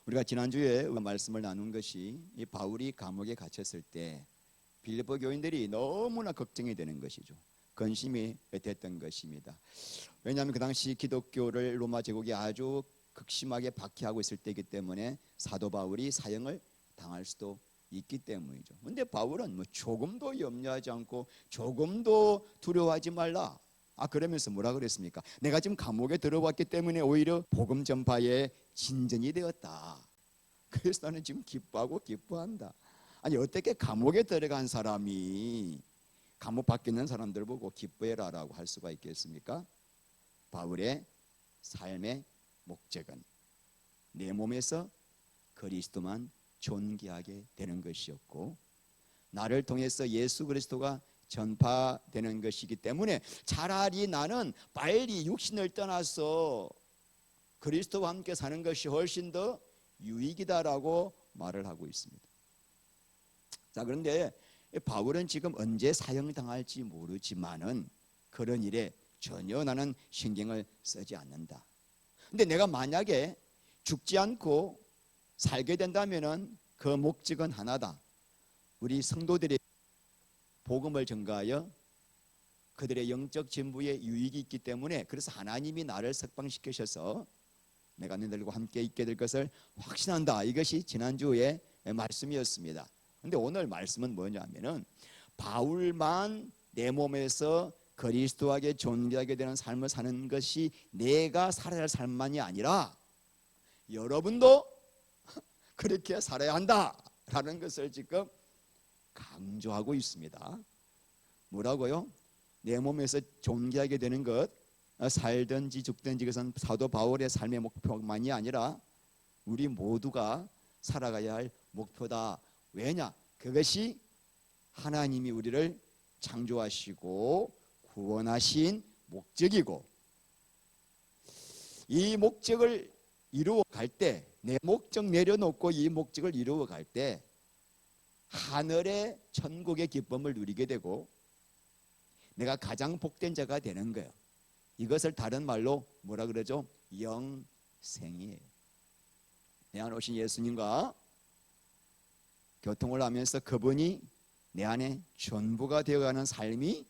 우리가 지난주에 말씀을 나눈 것이 이 바울이 감옥에 갇혔을 때 빌립보 교인들이 너무나 걱정이 되는 것이죠. 근심이 됐던 것입니다. 왜냐하면 그 당시 기독교를 로마 제국이 아주 극심하게 박해하고 있을 때이기 때문에 사도 바울이 사형을 당할 수도 있기 때문이죠. 그런데 바울은 조금도 염려하지 않고 조금도 두려워하지 말라. 그러면서 뭐라 그랬습니까? 내가 지금 감옥에 들어왔기 때문에 오히려 복음 전파에 진전이 되었다. 그래서 나는 지금 기뻐하고 기뻐한다. 아니, 어떻게 감옥에 들어간 사람이 감옥 밖에 있는 사람들 보고 기뻐해라라고 할 수가 있겠습니까? 바울의 삶의 목적은 내 몸에서 그리스도만 존귀하게 되는 것이었고, 나를 통해서 예수 그리스도가 전파되는 것이기 때문에 차라리 나는 빨리 육신을 떠나서 그리스도와 함께 사는 것이 훨씬 더 유익이다라고 말을 하고 있습니다. 자, 그런데 바울은 지금 언제 사형당할지 모르지만은 그런 일에 전혀 나는 신경을 쓰지 않는다. 근데 내가 만약에 죽지 않고 살게 된다면은 그 목적은 하나다. 우리 성도들이 복음을 전가하여 그들의 영적 전부에 유익이 있기 때문에, 그래서 하나님이 나를 석방시키셔서 내가 너희들과 함께 있게 될 것을 확신한다. 이것이 지난주의 말씀이었습니다. 그런데 오늘 말씀은 뭐냐면은 바울만 내 몸에서 그리스도에게 존귀하게 되는 삶을 사는 것이 내가 살아야 할 삶만이 아니라 여러분도 그렇게 살아야 한다라는 것을 지금 강조하고 있습니다. 뭐라고요? 내 몸에서 존귀하게 되는 것, 살든지 죽든지, 그것은 사도 바울의 삶의 목표만이 아니라 우리 모두가 살아가야 할 목표다. 왜냐? 그것이 하나님이 우리를 창조하시고 구원하신 목적이고, 이 목적을 이루어 갈 때, 내 목적 내려놓고 이 목적을 이루어 갈 때 하늘의 천국의 기쁨을 누리게 되고 내가 가장 복된 자가 되는 거예요. 이것을 다른 말로 뭐라 그러죠? 영생이에요. 내 안에 오신 예수님과 교통을 하면서 그분이 내 안에 전부가 되어가는 삶이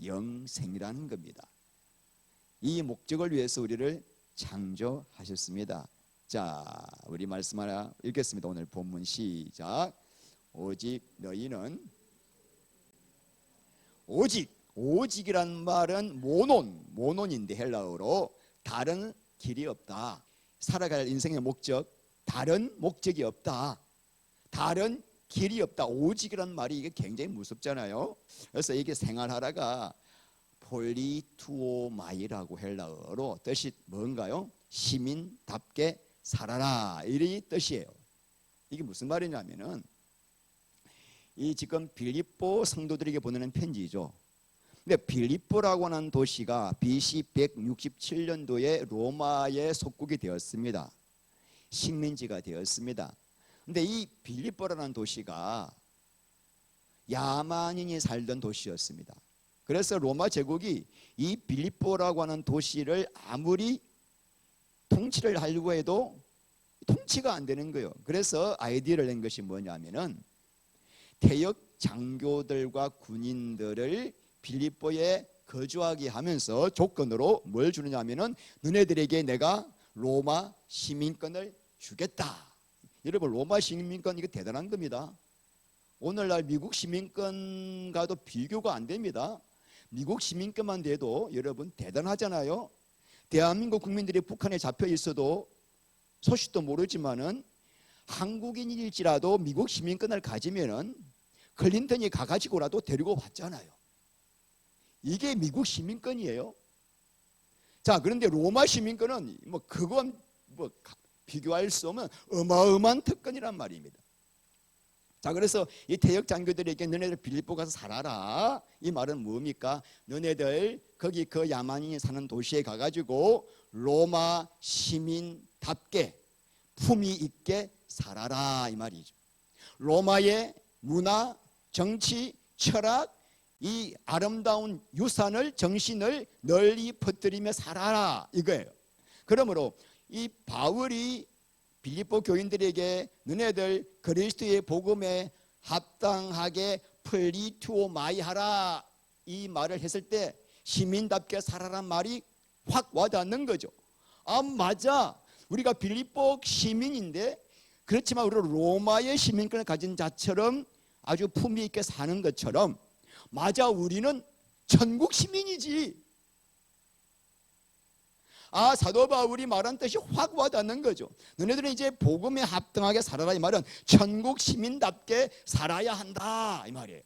영생이라는 겁니다. 이 목적을 위해서 우리를 창조하셨습니다. 자, 우리 말씀 하나 읽겠습니다. 오늘 본문 시작. 오직 너희는, 오직이란 말은 모논인데 헬라어로 다른 길이 없다. 살아갈 인생의 목적, 다른 목적이 없다. 다른 길이 없다. 오직이란 말이 이게 굉장히 무섭잖아요. 그래서 이게 생활하다가 폴리투오마이라고 헬라어로 뜻이 뭔가요? 시민답게 살아라, 이 뜻이에요. 이게 무슨 말이냐면은 이 지금 빌립보 성도들에게 보내는 편지죠. 근데 빌립보라고 하는 도시가 BC 167년도에 로마의 속국이 되었습니다. 식민지가 되었습니다. 근데 이 빌립보라는 도시가 야만인이 살던 도시였습니다. 그래서 로마 제국이 이 빌립보라고 하는 도시를 아무리 통치를 하려고 해도 통치가 안 되는 거예요. 그래서 아이디어를 낸 것이 뭐냐면은 태역 장교들과 군인들을 빌립보에 거주하게 하면서 조건으로 뭘 주느냐면은 너네들에게 내가 로마 시민권을 주겠다. 여러분, 로마 시민권 이거 대단한 겁니다. 오늘날 미국 시민권과도 비교가 안 됩니다. 미국 시민권만 돼도 여러분 대단하잖아요. 대한민국 국민들이 북한에 잡혀 있어도 소식도 모르지만은 한국인일지라도 미국 시민권을 가지면은 클린턴이 가가지고라도 데리고 왔잖아요. 이게 미국 시민권이에요. 자, 그런데 로마 시민권은 그건 비교할 수 없는 어마어마한 특권이란 말입니다. 자, 그래서 이 태역 장교들에게 너네들 빌립보 가서 살아라. 이 말은 뭡니까? 너네들 거기 그 야만인이 사는 도시에 가가지고 로마 시민답게 품위 있게 살아라, 이 말이죠. 로마의 문화, 정치, 철학, 이 아름다운 유산을, 정신을 널리 퍼뜨리며 살아라, 이거예요. 그러므로 이 바울이 빌립보 교인들에게 너네들 그리스도의 복음에 합당하게 플리투오마이하라 이 말을 했을 때 시민답게 살아란 말이 확 와닿는 거죠. 아, 맞아. 우리가 빌립보 시민인데 그렇지만 우리가 로마의 시민권을 가진 자처럼 아주 품위 있게 사는 것처럼, 맞아, 우리는 천국 시민이지. 아, 사도 바울이 말한 뜻이 확 와닿는 거죠. 너네들은 이제 복음에 합당하게 살아라 이 말은 천국 시민답게 살아야 한다 이 말이에요.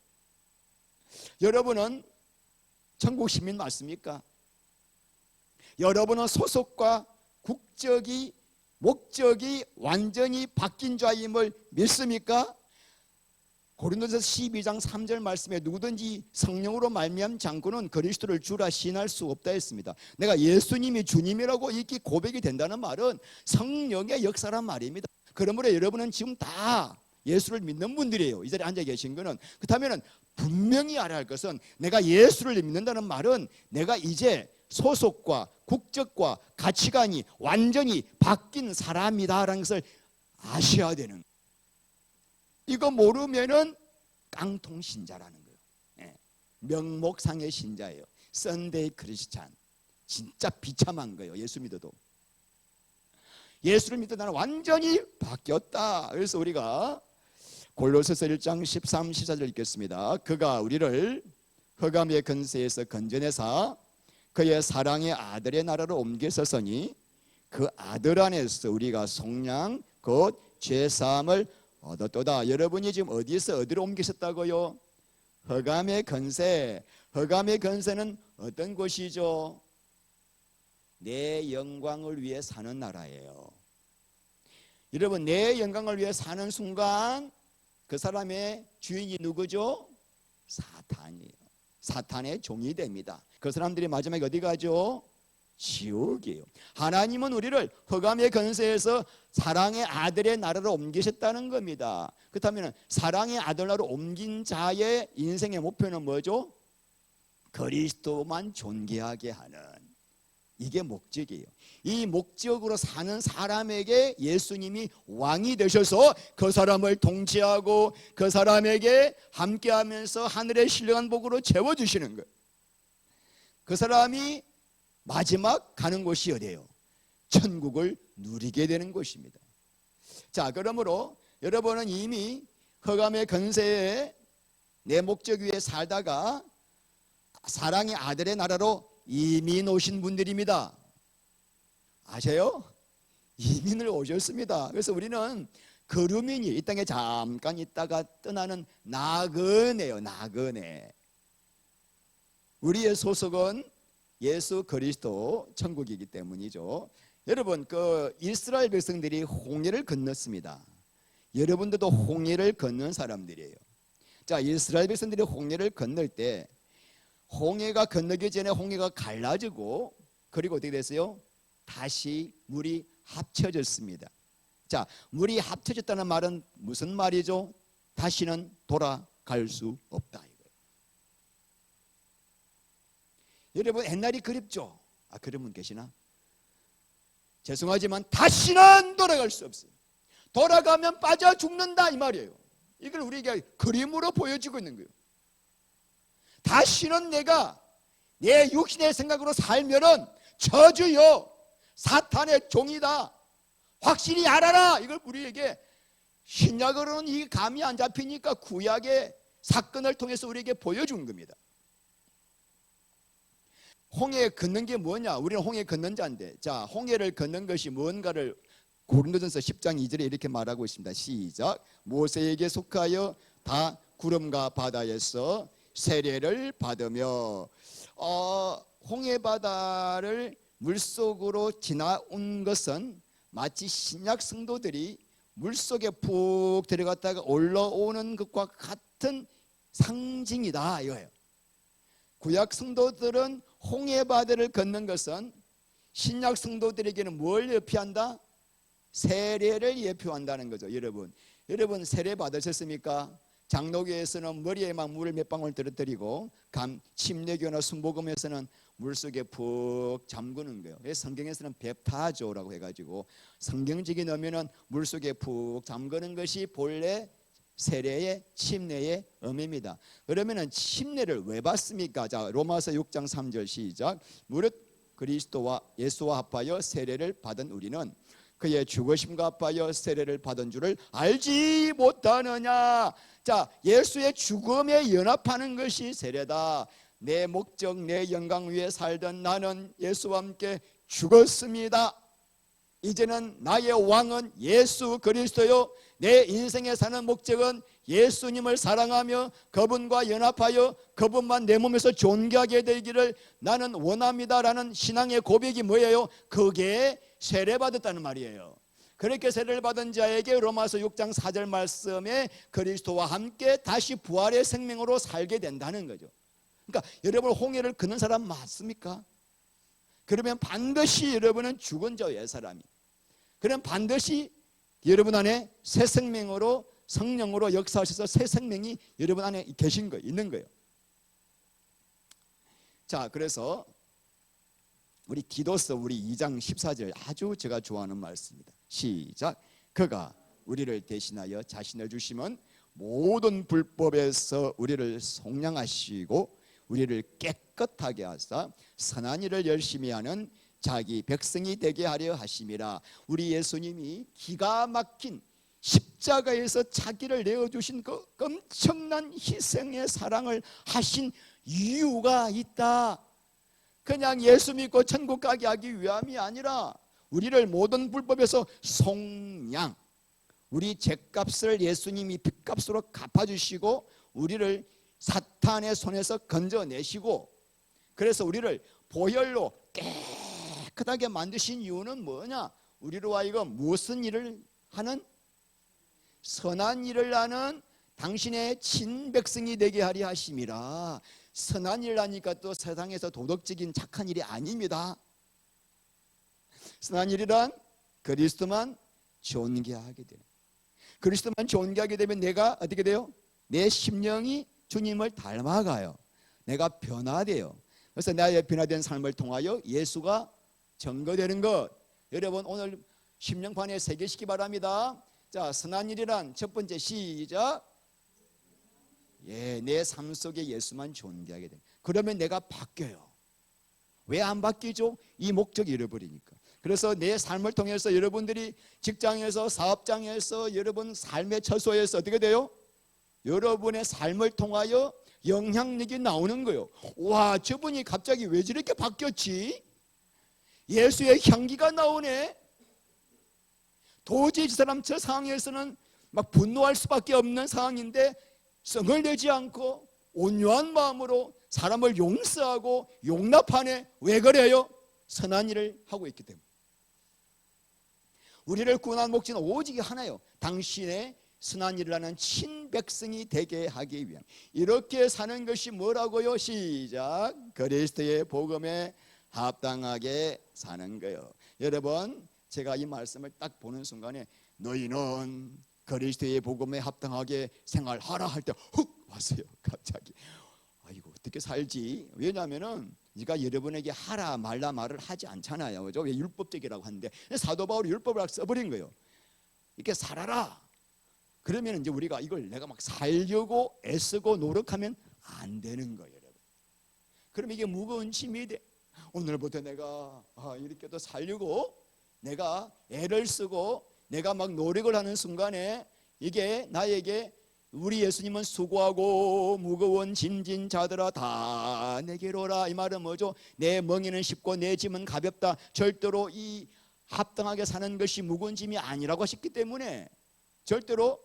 여러분은 천국 시민 맞습니까? 여러분은 소속과 국적이 목적이 완전히 바뀐 자임을 믿습니까? 고린도전서 12장 3절 말씀에 누구든지 성령으로 말미암은 장군은 그리스도를 주라 시인할 수 없다 했습니다. 내가 예수님이 주님이라고 이렇게 고백이 된다는 말은 성령의 역사란 말입니다. 그러므로 여러분은 지금 다 예수를 믿는 분들이에요. 이 자리에 앉아 계신 거는. 그렇다면 분명히 알아야 할 것은 내가 예수를 믿는다는 말은 내가 이제 소속과 국적과 가치관이 완전히 바뀐 사람이다라는 것을 아셔야 되는 거예요. 이거 모르면은 깡통 신자라는 거예요. 예. 명목상의 신자예요. 썬데이 크리스찬. 진짜 비참한 거예요. 예수 믿어도. 예수를 믿어 나는 완전히 바뀌었다. 그래서 우리가 골로새서 1장 13, 14절 읽겠습니다. 그가 우리를 흑암의 근세에서 건져내사 그의 사랑의 아들의 나라로 옮기셨으니 그 아들 안에서 우리가 속량 곧 죄사함을 얻었도다. 여러분이 지금 어디에서 어디로 옮기셨다고요? 흑암의 건세. 흑암의 건세는 어떤 곳이죠? 내 영광을 위해 사는 나라예요. 여러분, 내 영광을 위해 사는 순간 그 사람의 주인이 누구죠? 사탄이에요. 사탄의 종이 됩니다. 그 사람들이 마지막에 어디 가죠? 지옥이에요. 하나님은 우리를 흑암의 건세에서 사랑의 아들의 나라로 옮기셨다는 겁니다. 그렇다면 사랑의 아들 나라로 옮긴 자의 인생의 목표는 뭐죠? 그리스도만 존귀하게 하는, 이게 목적이에요. 이 목적으로 사는 사람에게 예수님이 왕이 되셔서 그 사람을 통치하고 그 사람에게 함께하면서 하늘의 신령한 복으로 채워주시는 거예요. 그 사람이 마지막 가는 곳이 어디예요? 천국을 누리게 되는 곳입니다. 자, 그러므로 여러분은 이미 흑암의 건세에 내 목적 위에 살다가 사랑의 아들의 나라로 이민 오신 분들입니다. 아세요? 이민을 오셨습니다. 그래서 우리는 거류민이 이 땅에 잠깐 있다가 떠나는 나그네요. 나그네. 우리의 소속은 예수 그리스도 천국이기 때문이죠. 여러분, 그 이스라엘 백성들이 홍해를 건넜습니다. 여러분들도 홍해를 건넌 사람들이에요. 자, 이스라엘 백성들이 홍해를 건널 때 홍해가 건너기 전에 홍해가 갈라지고 그리고 어떻게 됐어요? 다시 물이 합쳐졌습니다. 자, 물이 합쳐졌다는 말은 무슨 말이죠? 다시는 돌아갈 수 없다 이거예요. 여러분, 옛날이 그립죠? 아, 그런 분 계시나? 죄송하지만 다시는 돌아갈 수 없어요. 돌아가면 빠져 죽는다 이 말이에요. 이걸 우리에게 그림으로 보여주고 있는 거예요. 다시는 내가 내 육신의 생각으로 살면은 저주요, 사탄의 종이다, 확실히 알아라. 이걸 우리에게 신약으로는 이 감이 안 잡히니까 구약의 사건을 통해서 우리에게 보여준 겁니다. 홍해 걷는 게 뭐냐? 우리는 홍해 걷는 자인데, 자, 홍해를 걷는 것이 뭔가를 고린도전서 10장 2절에 이렇게 말하고 있습니다. 시작. 모세에게 속하여 다 구름과 바다에서 세례를 받으며, 홍해 바다를 물속으로 지나온 것은 마치 신약 성도들이 물속에 푹 들어갔다가 올라오는 것과 같은 상징이다 이거예요. 구약 성도들은 홍해 바다를 걷는 것은 신약 성도들에게는 뭘 예표한다? 세례를 예표한다는 거죠. 여러분 세례 받으셨습니까? 장로교에서는 머리에 막 물을 몇 방울 떨어뜨리고 침례교나 순복음에서는 물속에 푹 잠그는 거예요. 성경에서는 뎁타조라고 해가지고 성경책에 넣으면은 물속에 푹 잠그는 것이 본래 세례의 침례의 의미입니다. 그러면은 침례를 왜 받습니까? 자, 로마서 6장 3절 시작. 무릇 그리스도와 예수와 합하여 세례를 받은 우리는 그의 죽으심과 합하여 세례를 받은 줄을 알지 못하느냐. 자, 예수의 죽음에 연합하는 것이 세례다. 내 목적, 내 영광 위에 살던 나는 예수와 함께 죽었습니다. 이제는 나의 왕은 예수 그리스도요, 내 인생에 사는 목적은 예수님을 사랑하며 그분과 연합하여 그분만 내 몸에서 존귀하게 되기를 나는 원합니다라는 신앙의 고백이 뭐예요? 그게 세례받았다는 말이에요. 그렇게 세례를 받은 자에게 로마서 6장 4절 말씀에 그리스도와 함께 다시 부활의 생명으로 살게 된다는 거죠. 그러니까 여러분, 홍해를 걷는 사람 맞습니까? 그러면 반드시 여러분은 죽은 자의 사람이, 그럼 반드시 여러분 안에 새 생명으로, 성령으로 역사하셔서 새 생명이 여러분 안에 계신 거예요, 있는 거예요. 자, 그래서 우리 디도서 우리 2장 14절 아주 제가 좋아하는 말씀입니다. 시작. 그가 우리를 대신하여 자신을 주시면 모든 불법에서 우리를 속량하시고 우리를 깨끗하게 하사 선한 일을 열심히 하는 자기 백성이 되게 하려 하심이라. 우리 예수님이 기가 막힌 십자가에서 자기를 내어주신 그 엄청난 희생의 사랑을 하신 이유가 있다. 그냥 예수 믿고 천국 가게 하기 위함이 아니라 우리를 모든 불법에서 속량, 우리 죄값을 예수님이 빚값으로 갚아주시고 우리를 사탄의 손에서 건져내시고, 그래서 우리를 보혈로 깨끗하게 만드신 이유는 뭐냐? 우리로 하여금 무슨 일을 하는? 선한 일을 하는 당신의 친백성이 되게 하려 하심이라. 선한 일을 하니까 또 세상에서 도덕적인 착한 일이 아닙니다. 선한 일이란 그리스도만 존귀하게 되는, 그리스도만 존귀하게 되면 내가 어떻게 돼요? 내 심령이 주님을 닮아가요. 내가 변화돼요. 그래서 나의 변화된 삶을 통하여 예수가 증거되는 것, 여러분 오늘 심령판에 새기시기 바랍니다. 자, 선한 일이란 첫 번째 시작. 내 삶 속에 예수만 존귀하게 돼. 그러면 내가 바뀌어요. 왜 안 바뀌죠? 이 목적을 잃어버리니까. 그래서 내 삶을 통해서 여러분들이 직장에서, 사업장에서, 여러분 삶의 처소에서 어떻게 돼요? 여러분의 삶을 통하여 영향력이 나오는 거예요. 와, 저분이 갑자기 왜 저렇게 바뀌었지? 예수의 향기가 나오네. 도저히 저 사람 저 상황에서는 막 분노할 수밖에 없는 상황인데 성을 내지 않고 온유한 마음으로 사람을 용서하고 용납하네. 왜 그래요? 선한 일을 하고 있기 때문에. 우리를 구원한 목적은 오직 하나요. 당신의 선한 일을 하는 친백성이 되게 하기 위한, 이렇게 사는 것이 뭐라고요? 시작. 그리스도의 복음에 합당하게 사는 거예요. 여러분, 제가 이 말씀을 딱 보는 순간에 너희는 그리스도의 복음에 합당하게 생활하라 할 때 훅 왔어요. 갑자기. 아이고, 어떻게 살지? 왜냐하면은 네가 여러분에게 하라 말라 말을 하지 않잖아요. 그죠? 왜 율법적이라고 하는데 사도 바울이 율법을 써버린 거예요. 이렇게 살아라. 그러면 이제 우리가 이걸 내가 막 살려고 애쓰고 노력하면 안 되는 거예요, 여러분. 그럼 이게 무거운 짐이 돼. 오늘부터 내가 이렇게 또 살려고 내가 애를 쓰고 내가 막 노력을 하는 순간에 이게 나에게, 우리 예수님은 수고하고 무거운 짐진 자들아 다 내게로 오라. 이 말은 뭐죠? 내 멍에는 쉽고 내 짐은 가볍다. 절대로 이 합당하게 사는 것이 무거운 짐이 아니라고 하셨기 때문에 절대로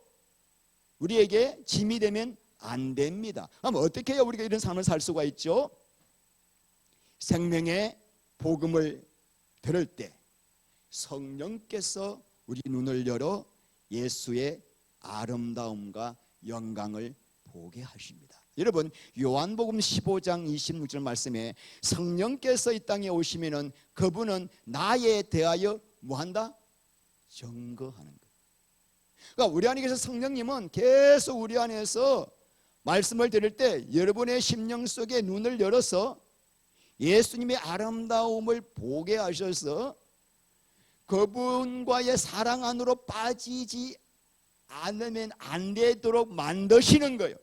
우리에게 짐이 되면 안 됩니다. 그럼 어떻게 해야 우리가 이런 삶을 살 수가 있죠? 생명의 복음을 들을 때 성령께서 우리 눈을 열어 예수의 아름다움과 영광을 보게 하십니다. 여러분, 요한복음 15장 26절 말씀에 성령께서 이 땅에 오시면은 그분은 나에 대하여 뭐한다? 증거하는 거예요. 그러니까 우리 안에 계신 성령님은 계속 우리 안에서 말씀을 드릴 때 여러분의 심령 속에 눈을 열어서 예수님의 아름다움을 보게 하셔서 그분과의 사랑 안으로 빠지지 않으면 안 되도록 만드시는 거예요.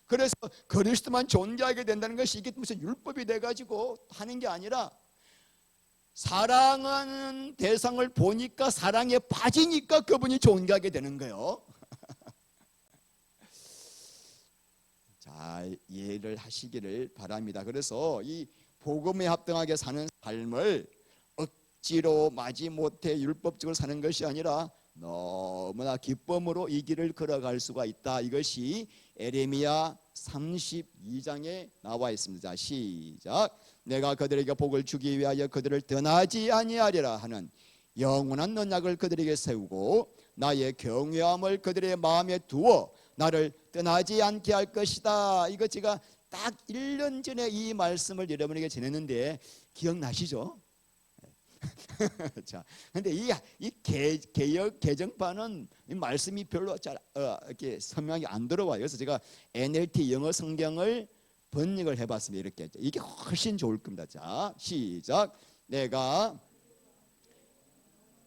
그래서 그리스도만 존귀하게 된다는 것이 이게 무슨 율법이 돼가지고 하는 게 아니라 사랑하는 대상을 보니까 사랑에 빠지니까 그분이 존귀하게 되는 거예요. 잘 이해를 하시기를 바랍니다. 그래서 이 복음에 합당하게 사는 삶을 억지로 마지못해 율법적으로 사는 것이 아니라 너무나 기쁨으로 이 길을 걸어갈 수가 있다. 이것이 에레미야 32장에 나와 있습니다. 시작. 내가 그들에게 복을 주기 위하여 그들을 떠나지 아니하리라 하는 영원한 언약을 그들에게 세우고 나의 경외함을 그들의 마음에 두어 나를 떠나지 않게 할 것이다. 이거 제가 딱 1년 전에 이 말씀을 여러분에게 전했는데 기억나시죠? 자, 근데 이 개역 개정판은 이 말씀이 별로 잘 이렇게 선명하게 안 들어와요. 그래서 제가 NLT 영어 성경을 번역을 해봤습니다. 이렇게 이게 훨씬 좋을 겁니다. 자, 시작.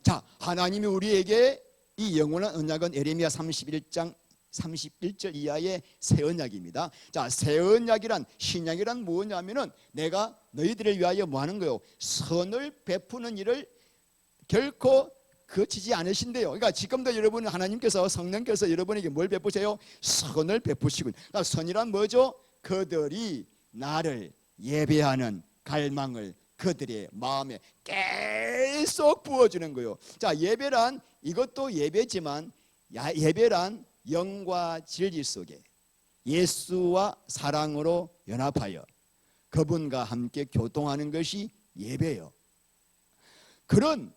자, 하나님이 우리에게 이 영원한 언약은 에레미야 31장 31절 이하의 새 언약입니다. 자, 새 언약이란 신약이란 뭐냐면은 내가 너희들을 위하여 뭐 하는 거요? 선을 베푸는 일을 결코 거치지 않으신대요. 그러니까 지금도 여러분 하나님께서 성령께서 여러분에게 뭘 베푸세요? 선을 베푸시군. 그러니까 선이란 뭐죠? 그들이 나를 예배하는 갈망을 그들의 마음에 계속 부어주는 거예요. 자, 예배란 이것도 예배지만 예배란 영과 진리 속에 예수와 사랑으로 연합하여 그분과 함께 교통하는 것이 예배예요. 그런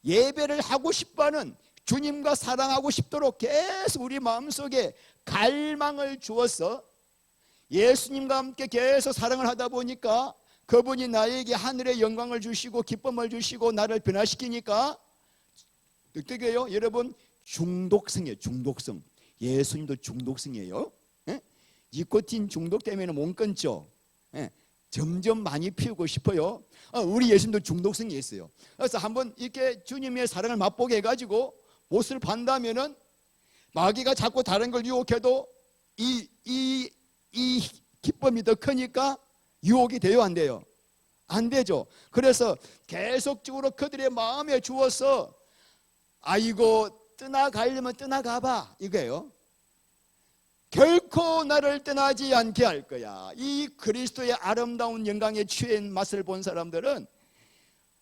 예배를 하고 싶어하는 주님과 사랑하고 싶도록 계속 우리 마음속에 갈망을 주어서 예수님과 함께 계속 사랑을 하다 보니까 그분이 나에게 하늘의 영광을 주시고 기쁨을 주시고 나를 변화시키니까 어떻게 해요? 여러분 중독성이에요. 중독성. 예수님도 중독성이에요. 예? 니코틴 중독 때문에 못 끊죠. 예? 점점 많이 피우고 싶어요. 우리 예수님도 중독성이 있어요. 그래서 한번 이렇게 주님의 사랑을 맛보게 해가지고 못을 반다면은 마귀가 자꾸 다른 걸 유혹해도 이 기쁨이 더 크니까 유혹이 돼요, 안 돼요? 안 되죠. 그래서 계속적으로 그들의 마음에 주어서 아이고 떠나가려면 떠나가봐 이거예요. 결코 나를 떠나지 않게 할 거야. 이 그리스도의 아름다운 영광에 취한 맛을 본 사람들은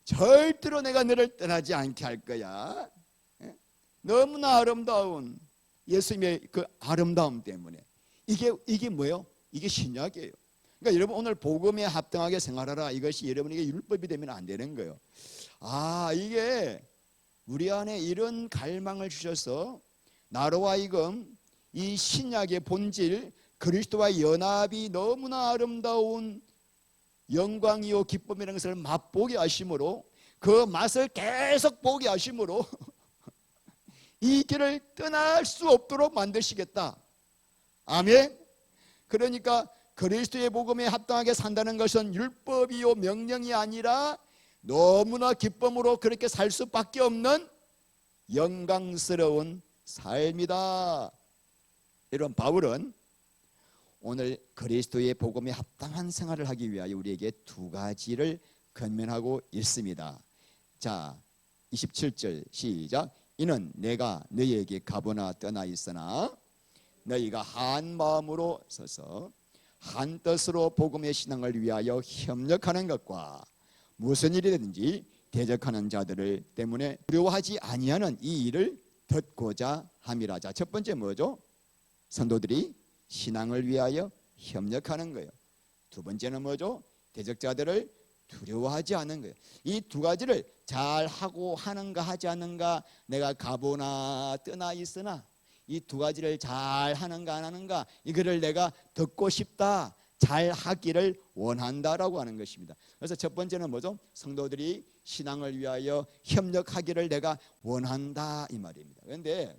절대로 내가 너를 떠나지 않게 할 거야. 너무나 아름다운 예수님의 그 아름다움 때문에 이게 뭐예요? 이게 신약이에요. 그러니까 여러분 오늘 복음에 합당하게 생활하라. 이것이 여러분에게 율법이 되면 안 되는 거예요. 이게 우리 안에 이런 갈망을 주셔서 나로 하여금 이 신약의 본질 그리스도와 연합이 너무나 아름다운 영광이요 기쁨이라는 것을 맛보게 하심으로 그 맛을 계속 보게 하심으로 이 길을 떠날 수 없도록 만드시겠다. 아멘. 그러니까 그리스도의 복음에 합당하게 산다는 것은 율법이요 명령이 아니라 너무나 기쁨으로 그렇게 살 수밖에 없는 영광스러운 삶이다. 이런 바울은 오늘 그리스도의 복음에 합당한 생활을 하기 위하여 우리에게 두 가지를 권면하고 있습니다. 자, 27절 시작. 이는 내가 너희에게 가보나 떠나 있으나 너희가 한 마음으로 서서 한 뜻으로 복음의 신앙을 위하여 협력하는 것과 무슨 일이든지 대적하는 자들을 때문에 두려워하지 아니하는 이 일을 듣고자 함이라. 자, 첫 번째 뭐죠? 성도들이 신앙을 위하여 협력하는 거예요. 두 번째는 뭐죠? 대적자들을 두려워하지 않는 거예요. 이 두 가지를 잘 하고 하는가 하지 않는가, 내가 가보나 떠나 있으나 이 두 가지를 잘 하는가 안 하는가, 이거를 내가 듣고 싶다, 잘 하기를 원한다라고 하는 것입니다. 그래서 첫 번째는 뭐죠? 성도들이 신앙을 위하여 협력하기를 내가 원한다 이 말입니다. 그런데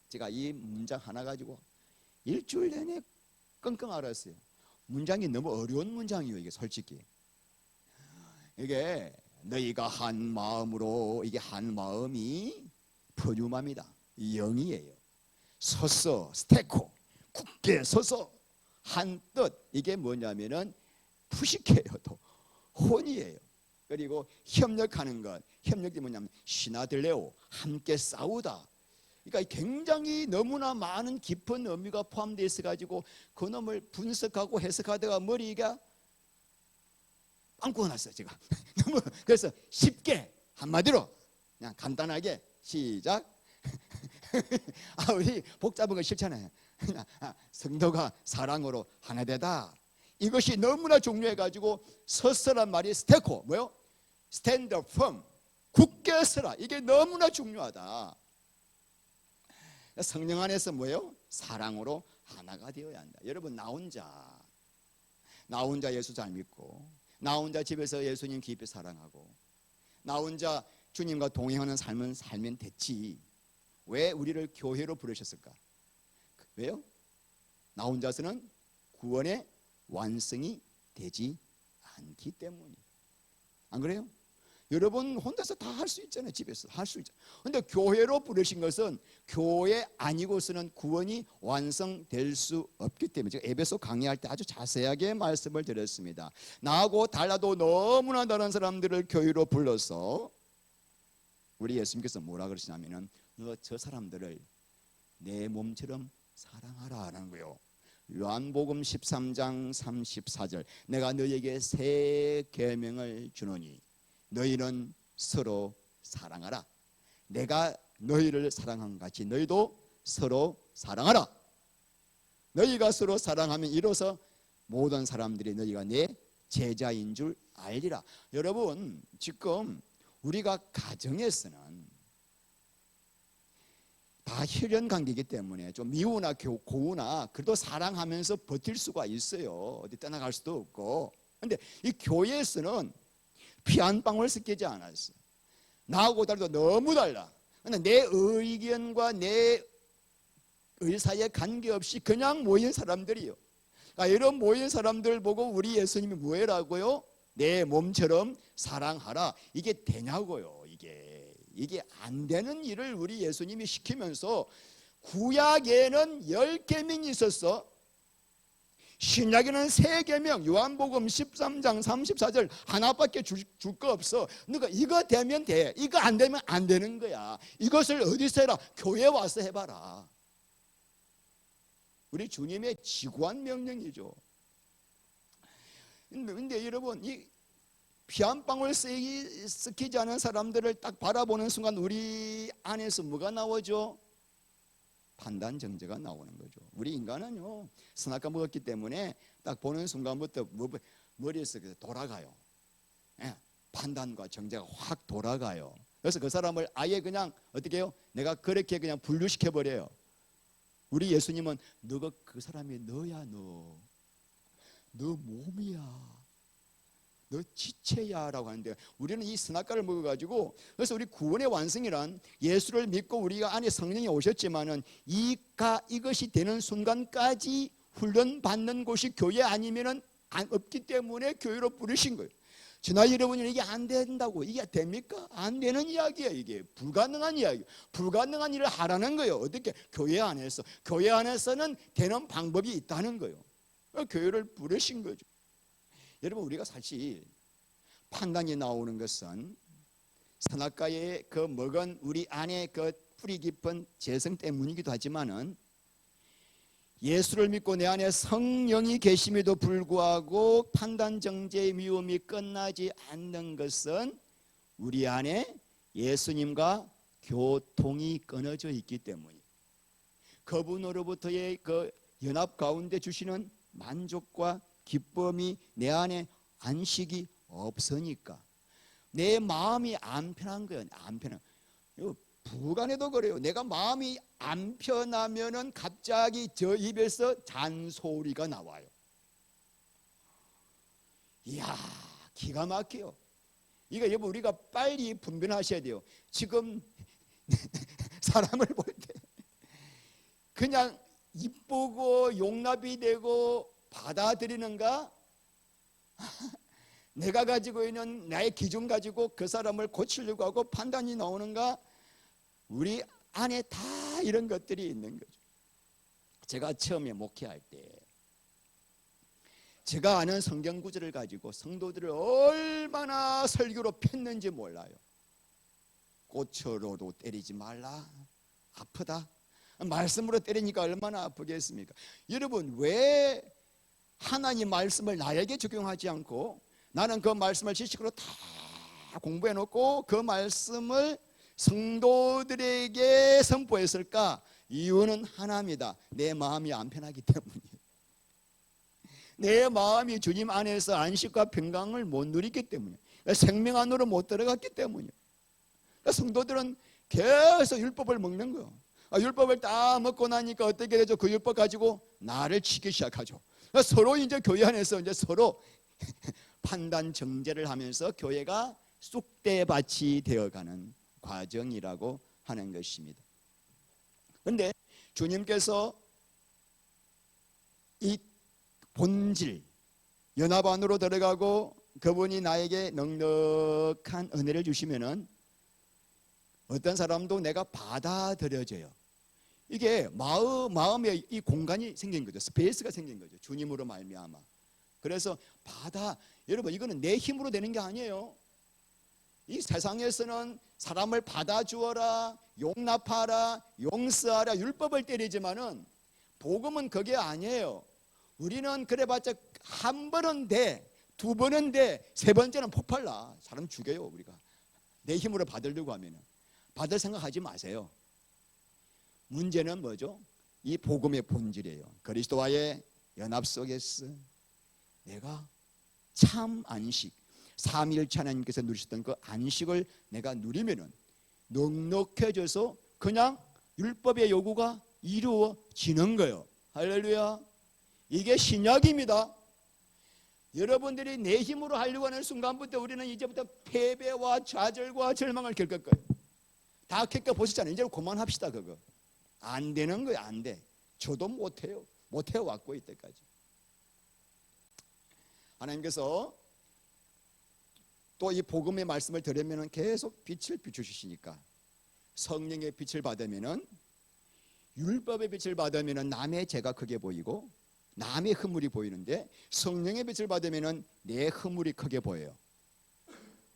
제가 이 문장 하나 가지고 일주일 내내 끙끙 앓았어요. 문장이 너무 어려운 문장이에요. 이게 솔직히 이게 너희가 한 마음으로, 이게 한 마음이 푸뉴마입니다. 영이에요. 서서 스테코, 굳게 서서 한 뜻, 이게 뭐냐면은 푸시케요. 또 혼이에요. 그리고 협력하는 것, 협력이 뭐냐면 시나들레오, 함께 싸우다. 그러니까 굉장히 너무나 많은 깊은 의미가 포함되어 있어 가지고 그놈을 분석하고 해석하다가 머리가 빵꾸가 났어요. 제가 너무, 그래서 쉽게 한마디로 그냥 간단하게 시작. 우리 복잡한 거 싫잖아요. 성도가 사랑으로 하나 되다. 이것이 너무나 중요해 가지고 서서란 말이 스테코, 뭐요? 스탠드 펌, 굳게 서라. 이게 너무나 중요하다. 성령 안에서 뭐예요? 사랑으로 하나가 되어야 한다. 여러분, 나 혼자 예수 잘 믿고, 나 혼자 집에서 예수님 깊이 사랑하고, 나 혼자 주님과 동행하는 삶은 살면 됐지. 왜 우리를 교회로 부르셨을까? 왜요? 나 혼자서는 구원의 완성이 되지 않기 때문이에요. 안 그래요? 여러분 혼자서 다 할 수 있잖아요. 집에서 할 수 있잖아요. 그런데 교회로 부르신 것은 교회 아니고서는 구원이 완성될 수 없기 때문에 제가 에베소 강의할 때 아주 자세하게 말씀을 드렸습니다. 나하고 달라도 너무나 다른 사람들을 교회로 불러서 우리 예수님께서 뭐라 그러시냐면은 너 저 사람들을 내 몸처럼 사랑하라는 거예요. 요한복음 13장 34절 내가 너희에게 새 계명을 주노니 너희는 서로 사랑하라. 내가 너희를 사랑한 같이 너희도 서로 사랑하라. 너희가 서로 사랑하면 이로써 모든 사람들이 너희가 내 제자인 줄 알리라. 여러분, 지금 우리가 가정에서는 다 혈연 관계이기 때문에 좀 미우나 고우나 그래도 사랑하면서 버틸 수가 있어요. 어디 떠나갈 수도 없고. 그런데 이 교회에서는 피 한 방울 섞이지 않았어. 나하고 달라도 너무 달라. 근데 내 의견과 내 의사에 관계없이 그냥 모인 사람들이요. 그러니까 이런 모인 사람들 보고 우리 예수님이 뭐라고요? 내 몸처럼 사랑하라. 이게 되냐고요. 이게 안 되는 일을 우리 예수님이 시키면서 구약에는 10계명이 있었어. 신약에는 3계명, 요한복음 13장 34절 하나밖에 줄 거 없어. 그러니까 이거 되면 돼. 이거 안 되면 안 되는 거야. 이것을 어디서 해라? 교회 와서 해봐라. 우리 주님의 지구한 명령이죠. 근데 여러분, 이 피 한 방울 섞이지 않은 사람들을 딱 바라보는 순간 우리 안에서 뭐가 나오죠? 판단 정죄가 나오는 거죠. 우리 인간은요, 선악과 먹었기 때문에 딱 보는 순간부터 머리에서 돌아가요. 판단과 정죄가 확 돌아가요. 그래서 그 사람을 아예 그냥 어떻게 해요? 내가 그렇게 그냥 분류시켜 버려요. 우리 예수님은 너가 그 사람이 너야. 너 몸이야. 너 지체야 라고 하는데 우리는 이 선악과를 먹어가지고, 그래서 우리 구원의 완성이란 예수를 믿고 우리가 안에 성령이 오셨지만은 이것이 되는 순간까지 훈련받는 곳이 교회 아니면은 없기 때문에 교회로 부르신 거예요. 저나 여러분이 이게 안 된다고, 이게 됩니까? 안 되는 이야기야. 이게 불가능한 이야기. 불가능한 일을 하라는 거예요. 어떻게? 교회 안에서. 교회 안에서는 되는 방법이 있다는 거예요. 교회를 부르신 거죠. 여러분, 우리가 사실 판단이 나오는 것은 선악과에 그 먹은 우리 안에 그 뿌리 깊은 재성 때문이기도 하지만은 예수를 믿고 내 안에 성령이 계심에도 불구하고 판단 정죄의 미움이 끝나지 않는 것은 우리 안에 예수님과 교통이 끊어져 있기 때문이에요. 그분으로부터의 그 연합 가운데 주시는 만족과 기쁨이 내 안에 안식이 없으니까 내 마음이 안 편한 거예요. 안 편한. 부간에도 그래요. 내가 마음이 안 편하면은 갑자기 저 입에서 잔소리가 나와요. 이야, 기가 막혀요. 이거 여러분 우리가 빨리 분별하셔야 돼요. 지금 사람을 볼 때 그냥 이쁘고 용납이 되고 받아들이는가? 내가 가지고 있는 나의 기준 가지고 그 사람을 고치려고 하고 판단이 나오는가? 우리 안에 다 이런 것들이 있는 거죠. 제가 처음에 목회할 때 제가 아는 성경 구절을 가지고 성도들을 얼마나 설교로 폈는지 몰라요. 꽃으로도 때리지 말라. 아프다. 말씀으로 때리니까 얼마나 아프겠습니까? 여러분, 왜 하나님 말씀을 나에게 적용하지 않고 나는 그 말씀을 지식으로 다 공부해 놓고 그 말씀을 성도들에게 선포했을까? 이유는 하나입니다. 내 마음이 안 편하기 때문이에요. 내 마음이 주님 안에서 안식과 평강을 못 누리기 때문이에요. 생명 안으로 못 들어갔기 때문이에요. 성도들은 계속 율법을 먹는 거예요. 율법을 다 먹고 나니까 어떻게 되죠? 그 율법 가지고 나를 치기 시작하죠. 서로 이제 교회 안에서 이제 서로 판단 정죄를 하면서 교회가 쑥대밭이 되어가는 과정이라고 하는 것입니다. 그런데 주님께서 이 본질 연합 안으로 들어가고 그분이 나에게 넉넉한 은혜를 주시면은 어떤 사람도 내가 받아들여져요. 이게 마음에 이 공간이 생긴 거죠. 스페이스가 생긴 거죠. 주님으로 말미암아. 그래서 여러분 이거는 내 힘으로 되는 게 아니에요. 이 세상에서는 사람을 받아주어라, 용납하라, 용서하라 율법을 때리지만은 복음은 그게 아니에요. 우리는 그래봤자 한 번은 돼, 두 번은 돼, 세 번째는 폭발나. 사람 죽여요. 우리가 내 힘으로 받으려고 하면은 받을 생각하지 마세요. 문제는 뭐죠? 이 복음의 본질이에요. 그리스도와의 연합 속에서 내가 참 안식, 삼위일체 하나님께서 누리셨던 그 안식을 내가 누리면은 넉넉해져서 그냥 율법의 요구가 이루어지는 거예요. 할렐루야. 이게 신약입니다. 여러분들이 내 힘으로 하려고 하는 순간부터 우리는 이제부터 패배와 좌절과 절망을 겪을 거예요. 다 겪어보셨잖아요. 이제 그만합시다. 그거 안 되는 거예요. 안 돼. 저도 못해요. 못해왔고 이때까지. 하나님께서 또 이 복음의 말씀을 들으면 계속 빛을 비추시니까 성령의 빛을 받으면 율법의 빛을 받으면 남의 죄가 크게 보이고 남의 허물이 보이는데 성령의 빛을 받으면 내 허물이 크게 보여요.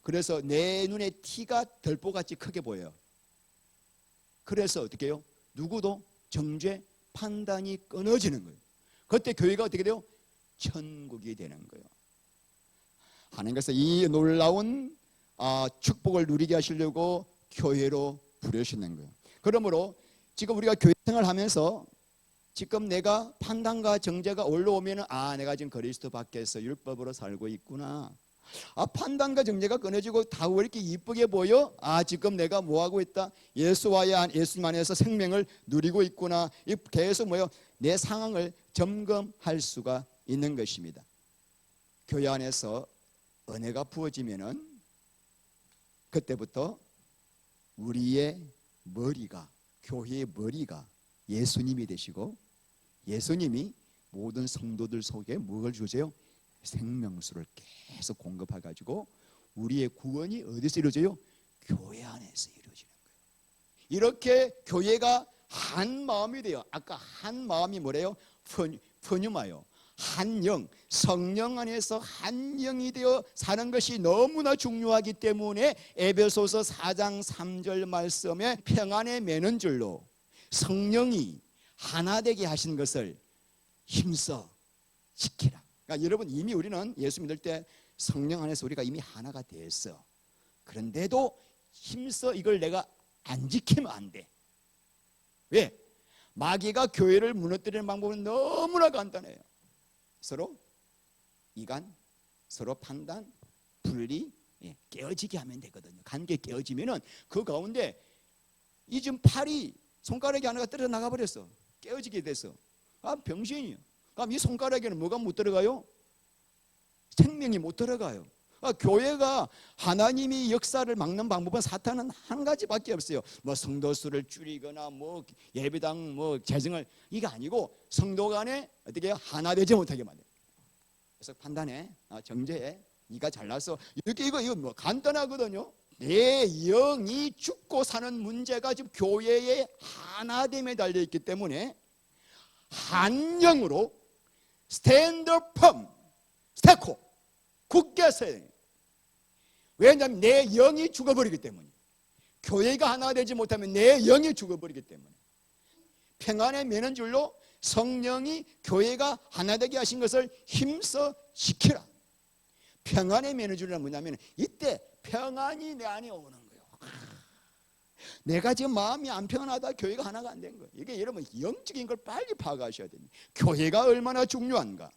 그래서 내 눈에 티가 들보같이 크게 보여요. 그래서 어떻게 해요? 누구도 정죄 판단이 끊어지는 거예요. 그때 교회가 어떻게 돼요? 천국이 되는 거예요. 하나님께서 이 놀라운 축복을 누리게 하시려고 교회로 부르시는 거예요. 그러므로 지금 우리가 교회 생활하면서 지금 내가 판단과 정죄가 올라오면 내가 지금 그리스도 밖에서 율법으로 살고 있구나. 판단과 정죄가 끊어지고 다 왜 이렇게 이쁘게 보여? 지금 내가 뭐하고 있다? 예수님 안에서 생명을 누리고 있구나. 계속 내 상황을 점검할 수가 있는 것입니다. 교회 안에서 은혜가 부어지면은 그때부터 우리의 머리가, 교회의 머리가 예수님이 되시고 예수님이 모든 성도들 속에 무엇을 주세요? 생명수를 계속 공급해가지고 우리의 구원이 어디서 이루어져요? 교회 안에서 이루어지는 거예요. 이렇게 교회가 한 마음이 돼요. 아까 한 마음이 뭐래요? 푸뉴마요. 한 영, 성령 안에서 한 영이 되어 사는 것이 너무나 중요하기 때문에 에베소서 4장 3절 말씀에 평안에 매는 줄로 성령이 하나 되게 하신 것을 힘써 지키라. 그러니까 여러분 이미 우리는 예수 믿을 때 성령 안에서 우리가 이미 하나가 됐어. 그런데도 힘써 이걸 내가 안 지키면 안 돼. 왜? 마귀가 교회를 무너뜨리는 방법은 너무나 간단해요. 서로 이간, 서로 판단, 분리, 깨어지게 하면 되거든요. 관계 깨어지면은 그 가운데 이 지금 팔이 손가락이 하나가 떨어져 나가 버렸어. 깨어지게 돼서 병신이에요. 그럼 이 손가락에는 뭐가 못 들어가요? 생명이 못 들어가요. 교회가 하나님이 역사를 막는 방법은 사탄은 한 가지밖에 없어요. 뭐 성도 수를 줄이거나 뭐 예배당 뭐 재정을, 이게 아니고 성도 간에 어떻게 하나 되지 못하게 만들어요. 그래서 판단해, 정죄해, 네가 잘났어, 이렇게 이거 뭐 간단하거든요. 내 영이 죽고 사는 문제가 지금 교회의 하나됨에 달려 있기 때문에 한 영으로 스탠드 펌, 스테코, 굳게 서야 돼요. 왜냐하면 내 영이 죽어버리기 때문에, 교회가 하나 되지 못하면 내 영이 죽어버리기 때문에, 평안에 매는 줄로 성령이 교회가 하나 되게 하신 것을 힘써 지키라. 평안에 매는 줄은 뭐냐면 이때 평안이 내 안에 오는 거예요. 내가 지금 마음이 안 평안하다, 교회가 하나가 안 된 거예요. 이게 여러분 영적인 걸 빨리 파악하셔야 됩니다. 교회가 얼마나 중요한가.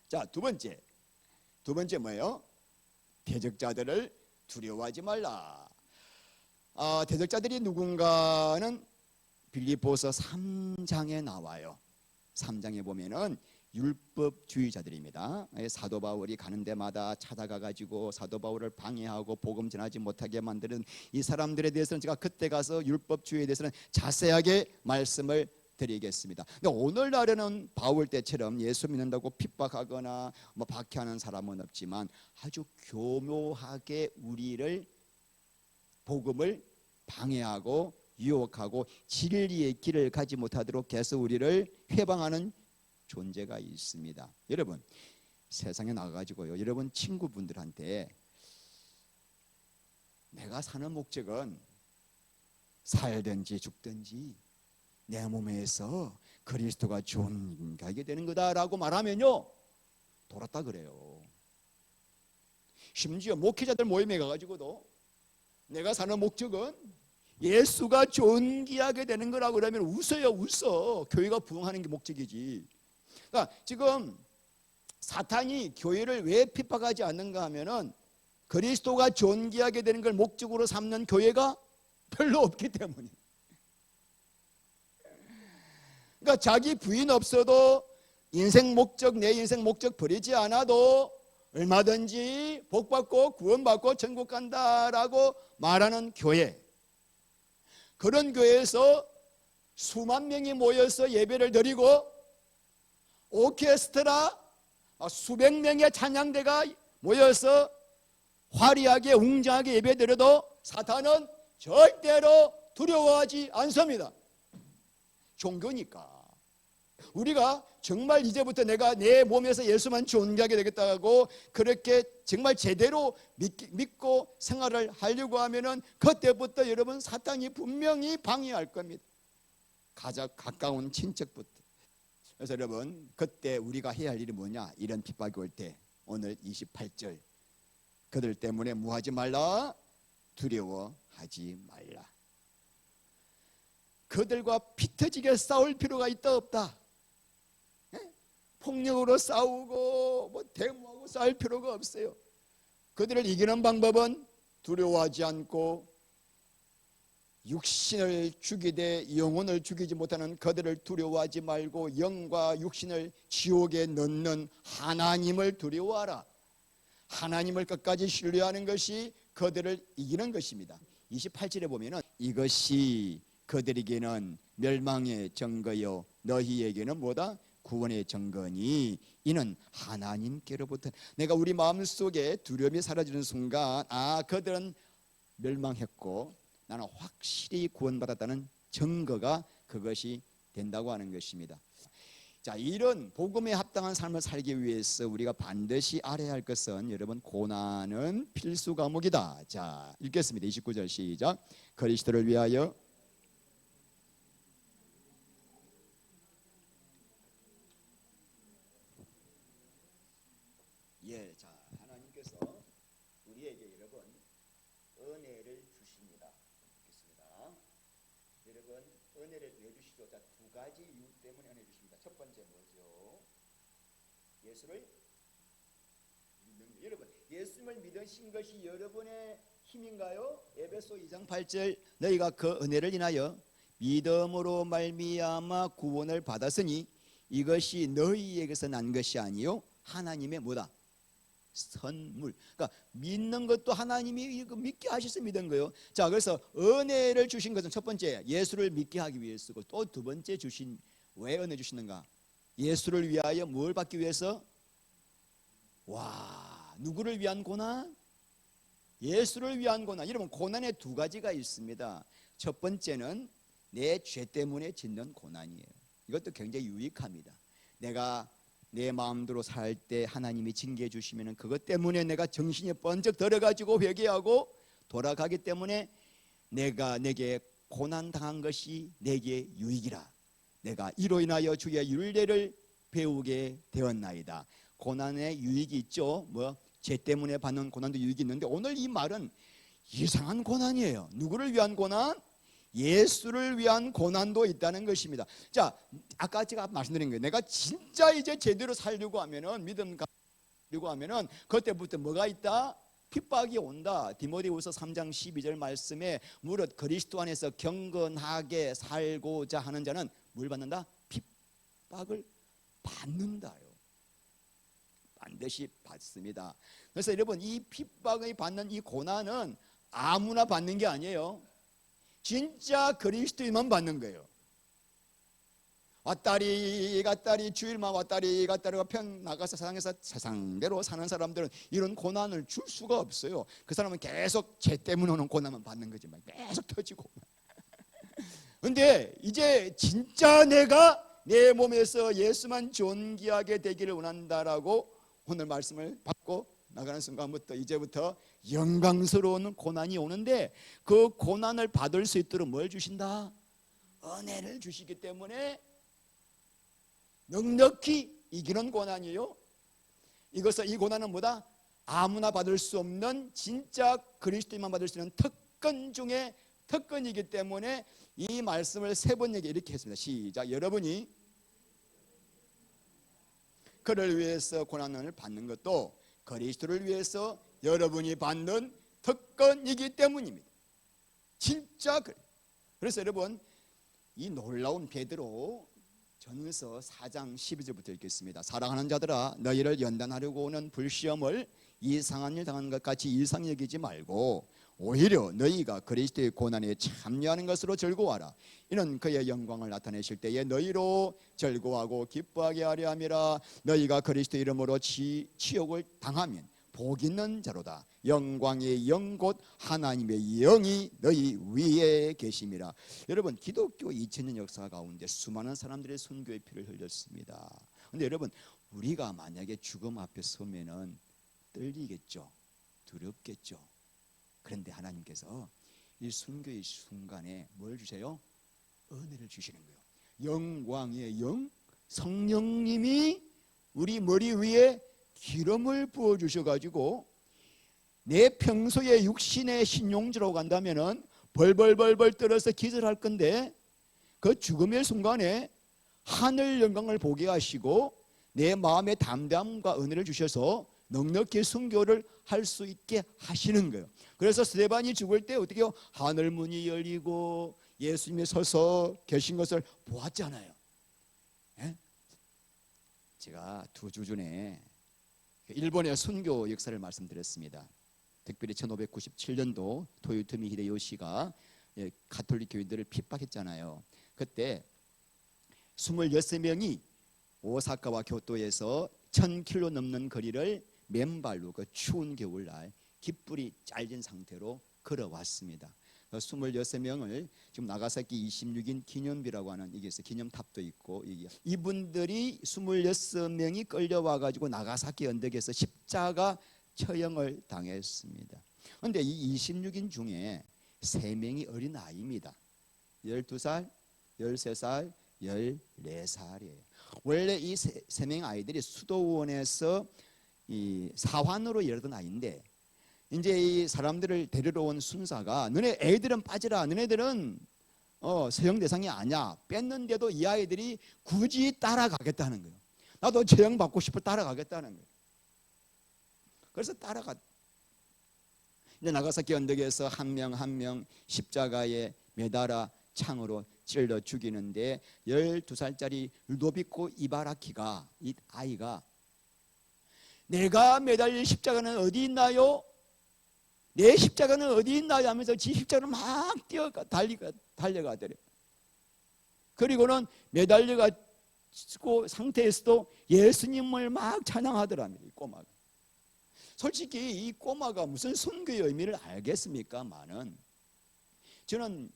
자, 두 번째 뭐예요? 대적자들을 두려워하지 말라. 대적자들이 누군가는 빌립보서 3장에 나와요. 3장에 보면은 율법주의자들입니다. 사도 바울이 가는 데마다 찾아가가지고 사도 바울을 방해하고 복음 전하지 못하게 만드는 이 사람들에 대해서는 제가 그때 가서 율법주의에 대해서는 자세하게 말씀을 드리겠습니다. 근데 오늘날에는 바울 때처럼 예수 믿는다고 핍박하거나 뭐 박해하는 사람은 없지만 아주 교묘하게 우리를 복음을 방해하고 유혹하고 진리의 길을 가지 못하도록 계속 우리를 회방하는 존재가 있습니다. 여러분 세상에 나가가지고요, 여러분 친구분들한테 내가 사는 목적은 살든지 죽든지 내 몸에서 그리스도가 존귀하게 되는 거다라고 말하면요, 돌았다 그래요. 심지어 목회자들 모임에 가가지고도 내가 사는 목적은 예수가 존귀하게 되는 거라고 그러면 웃어. 교회가 부흥하는 게 목적이지. 그러니까 지금 사탄이 교회를 왜 핍박하지 않는가 하면은 그리스도가 존귀하게 되는 걸 목적으로 삼는 교회가 별로 없기 때문에. 그러니까 자기 부인 없어도 인생 목적, 내 인생 목적 버리지 않아도 얼마든지 복받고 구원받고 천국 간다라고 말하는 교회, 그런 교회에서 수만 명이 모여서 예배를 드리고 오케스트라 수백 명의 찬양대가 모여서 화려하게 웅장하게 예배드려도 사탄은 절대로 두려워하지 않습니다. 종교니까. 우리가 정말 이제부터 내가 내 몸에서 예수만 존귀하게 되겠다고 그렇게 정말 제대로 믿고 생활을 하려고 하면은 그때부터 여러분 사탄이 분명히 방해할 겁니다. 가장 가까운 친척부터. 그래서 여러분 그때 우리가 해야 할 일이 뭐냐, 이런 핍박이 올 때 오늘 28절, 그들 때문에 뭐하지 말라? 두려워하지 말라. 그들과 피 터지게 싸울 필요가 있다 없다? 폭력으로 싸우고 뭐 대모하고 싸울 필요가 없어요. 그들을 이기는 방법은 두려워하지 않고 육신을 죽이되 영혼을 죽이지 못하는 그들을 두려워하지 말고 영과 육신을 지옥에 넣는 하나님을 두려워하라. 하나님을 끝까지 신뢰하는 것이 그들을 이기는 것입니다. 28절에 보면은 이것이 그들에게는 멸망의 증거요 너희에게는 뭐다? 구원의 증거니 이는 하나님께로부터. 내가 우리 마음속에 두려움이 사라지는 순간 그들은 멸망했고 나는 확실히 구원받았다는 증거가 그것이 된다고 하는 것입니다. 자, 이런 복음에 합당한 삶을 살기 위해서 우리가 반드시 알아야 할 것은 여러분 고난은 필수 과목이다. 자, 읽겠습니다. 29절 시작. 그리스도를 위하여 자, 하나님께서 우리에게 여러분 은혜를 주십니다. 읽겠습니다. 여러분 은혜를 왜 주시죠? 자, 두 가지 이유 때문에 은혜 주십니다. 첫 번째 뭐죠? 예수를 믿는 거. 여러분 예수님을 믿으신 것이 여러분의 힘인가요? 에베소 2장 8절 너희가 그 은혜를 인하여 믿음으로 말미암아 구원을 받았으니 이것이 너희에게서 난 것이 아니요 하나님의 뭐다? 선물. 그러니까 믿는 것도 하나님이 믿게 하셔서 믿은 거예요. 자, 그래서 은혜를 주신 것은 첫 번째 예수를 믿게 하기 위해서고, 또 두 번째 주신, 왜 은혜 주시는가? 예수를 위하여 뭘 받기 위해서? 와, 누구를 위한 고난? 예수를 위한 고난. 여러분, 고난에 두 가지가 있습니다. 첫 번째는 내 죄 때문에 짓는 고난이에요. 이것도 굉장히 유익합니다. 내가 내 마음대로 살 때 하나님이 징계해 주시면 그것 때문에 내가 정신이 번쩍 들어가지고 회개하고 돌아가기 때문에 내게 고난당한 것이 내게 유익이라. 내가 이로 인하여 주의 율례를 배우게 되었나이다. 고난에 유익이 있죠. 죄 때문에 받는 고난도 유익이 있는데, 오늘 이 말은 이상한 고난이에요. 누구를 위한 고난? 예수를 위한 고난도 있다는 것입니다. 자, 아까 제가 말씀드린 거예요. 내가 진짜 이제 제대로 살려고 하면은, 믿음 가지고 하면은 그때부터 뭐가 있다? 핍박이 온다. 디모데후서 3장 12절 말씀에 무릇 그리스도 안에서 경건하게 살고자 하는 자는 뭘 받는다? 핍박을 받는다요. 반드시 받습니다. 그래서 여러분, 이 핍박을 받는 이 고난은 아무나 받는 게 아니에요. 진짜 그리스도인만 받는 거예요. 왔다리 갔다리, 주일만 왔다리 갔다리가 평 나가서 세상에서 세상대로 사는 사람들은 이런 고난을 줄 수가 없어요. 그 사람은 계속 죄 때문에 오는 고난만 받는 거지만 계속 터지고. 근데 이제 진짜 내가 내 몸에서 예수만 존귀하게 되기를 원한다라고 오늘 말씀을 받고 나가는 순간부터 이제부터 영광스러운 고난이 오는데, 그 고난을 받을 수 있도록 뭘 주신다? 은혜를 주시기 때문에 넉넉히 이기는 고난이요. 이 고난은 뭐다? 아무나 받을 수 없는, 진짜 그리스도인만 받을 수 있는 특권 중에 특권이기 때문에 이 말씀을 세 번 이렇게 했습니다. 시작. 여러분이 그를 위해서 고난을 받는 것도 그리스도를 위해서 여러분이 받는 특권이기 때문입니다. 진짜 그래서 여러분, 이 놀라운 베드로 전서 4장 12절부터 읽겠습니다. 사랑하는 자들아, 너희를 연단하려고 오는 불시험을 이상한 일 당하는 것 같이 일상히 여기지 말고 오히려 너희가 그리스도의 고난에 참여하는 것으로 즐거워하라. 이는 그의 영광을 나타내실 때에 너희로 즐거워하고 기뻐하게 하려 함이라. 너희가 그리스도 이름으로 치욕을 당하면 복 있는 자로다. 영광의 영 곧 하나님의 영이 너희 위에 계심이라. 여러분, 기독교 2000년 역사 가운데 수많은 사람들의 순교의 피를 흘렸습니다. 그런데 여러분, 우리가 만약에 죽음 앞에 서면은 떨리겠죠, 두렵겠죠. 그런데 하나님께서 이 순교의 순간에 뭘 주세요? 은혜를 주시는 거예요. 영광의 영, 성령님이 우리 머리 위에 기름을 부어 주셔가지고, 내 평소에 육신의 신용지로 간다면은 벌벌벌벌 떨어서 기절할 건데, 그 죽음의 순간에 하늘 영광을 보게 하시고 내 마음의 담대함과 은혜를 주셔서 넉넉히 순교를 할 수 있게 하시는 거예요. 그래서 스데반이 죽을 때 어떻게 해요? 하늘 문이 열리고 예수님이 서서 계신 것을 보았잖아요. 예? 제가 2주 전에 일본의 순교 역사를 말씀드렸습니다. 특별히 1597년도 토요토미 히데요시가 가톨릭 교인들을 핍박했잖아요. 그때 26명이 오사카와 교토에서 1000km 넘는 거리를 맨발로 그 추운 겨울날 깃불이 잘린 상태로 걸어왔습니다. 26명을 지금 나가사키 26인 기념비라고 하는 이게 있어요. 기념탑도 있고, 이분들이 26명이 끌려와 가지고 나가사키 언덕에서 십자가 처형을 당했습니다. 그런데 이 26인 중에 3명이 어린아이입니다. 12살, 13살, 14살이에요. 원래 이 3명 아이들이 수도원에서 이 사환으로 일하던 아이인데, 이제 이 사람들을 데리러 온 순사가 너네 애들은 빠지라, 너네들은 처형 대상이 아니야 뺐는데도 이 아이들이 굳이 따라가겠다는 거예요. 나도 처형 받고 싶어 따라가겠다는 거예요. 그래서 이제 나가사키 언덕에서 한 명 한 명 십자가에 매달아 창으로 찔러 죽이는데, 12살짜리 루도비코 이바라키가, 이 아이가 내가 매달릴 십자가는 어디 있나요? 내 십자가는 어디 있나요? 하면서 지 십자가를 막 달려가더래요. 그리고는 매달려가지고 상태에서도 예수님을 막 찬양하더랍니다. 이 꼬마가. 솔직히 이 꼬마가 무슨 순교의 의미를 알겠습니까마는 저는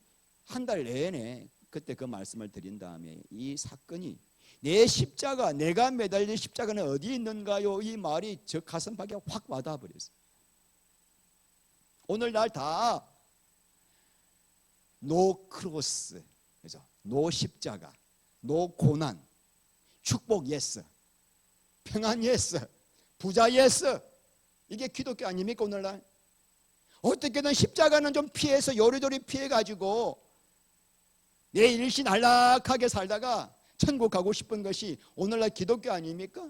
한 달 내내 그때 그 말씀을 드린 다음에 이 사건이 내 십자가, 내가 매달린 십자가는 어디 있는가요? 이 말이 저 가슴팍에 확 와닿아 버렸어요. 오늘날 다 노 크로스, 그죠? 노 십자가, 노 고난, 축복 예스, 평안 예스, 부자 예스. 이게 기독교 아닙니까 오늘날? 어떻게든 십자가는 좀 피해서 요리조리 피해가지고 내 일신 안락하게 살다가 천국 가고 싶은 것이 오늘날 기독교 아닙니까?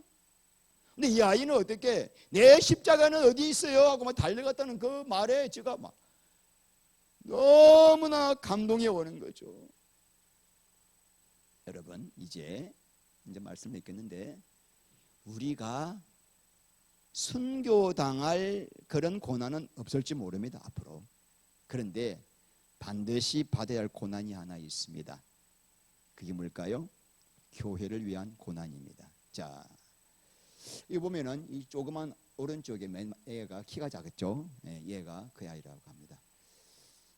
근데 이 아이는 어떻게 내 십자가는 어디 있어요? 하고 막 달려갔다는 그 말에 제가 막 너무나 감동이 오는 거죠. 여러분 이제 말씀을 읽겠는데 우리가 순교당할 그런 고난은 없을지 모릅니다 앞으로. 그런데 반드시 받아야 할 고난이 하나 있습니다. 그게 뭘까요? 교회를 위한 고난입니다. 자, 이 보면은 이 조그만 오른쪽에 애가 키가 작았죠. 얘가 그 아이라고 합니다.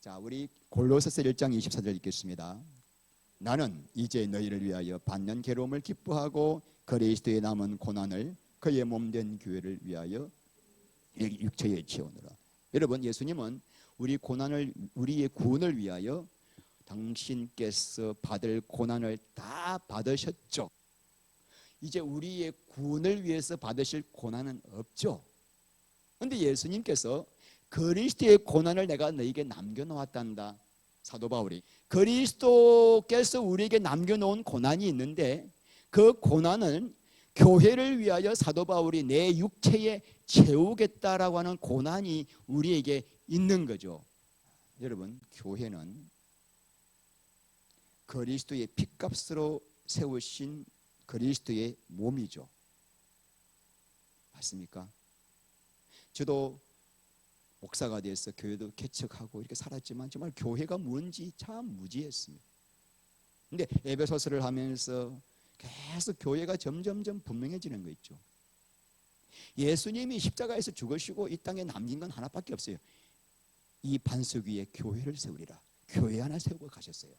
자, 우리 골로새서 1장 24절 읽겠습니다. 나는 이제 너희를 위하여 받는 괴로움을 기뻐하고 그리스도의 남은 고난을 그의 몸된 교회를 위하여 육체에 채우느라. 여러분 예수님은 우리 고난을 우리의 구원을 위하여 당신께서 받을 고난을 다 받으셨죠. 이제 우리의 구원을 위해서 받으실 고난은 없죠. 그런데 예수님께서 그리스도의 고난을 내가 너에게 남겨놓았단다. 사도 바울이 그리스도께서 우리에게 남겨놓은 고난이 있는데 그 고난은 교회를 위하여 사도 바울이 내 육체에 채우겠다라고 하는 고난이 우리에게 있는 거죠. 여러분 교회는 그리스도의 핏값으로 세우신 그리스도의 몸이죠. 맞습니까? 저도 목사가 돼서 교회도 개척하고 이렇게 살았지만 정말 교회가 뭔지 참 무지했습니다. 근데 에베소서를 하면서 계속 교회가 점점점 분명해지는 거 있죠. 예수님이 십자가에서 죽으시고 이 땅에 남긴 건 하나밖에 없어요. 이 반석 위에 교회를 세우리라. 교회 하나 세우고 가셨어요.